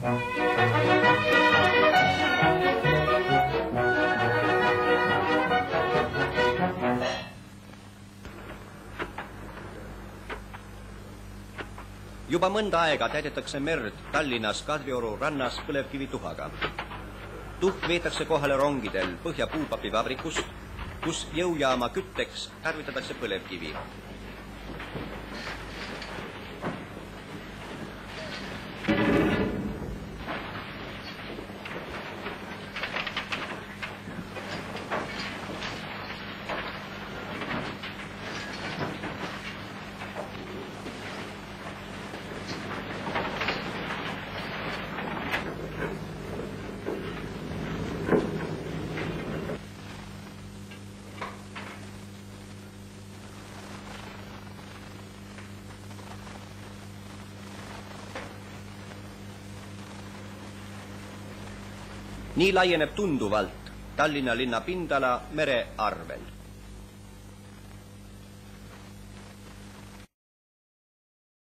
Juba mõnda aega täidetakse merd Tallinnas Kadrioru rannas põlevkivituhaga. Tuhk veetakse kohale rongidel Põhja puupapivabrikust, kus jõujaama kütteks tarvitatakse põlevkivi. Nii laieneb tunduvalt Tallinna linna pindala mere arvel.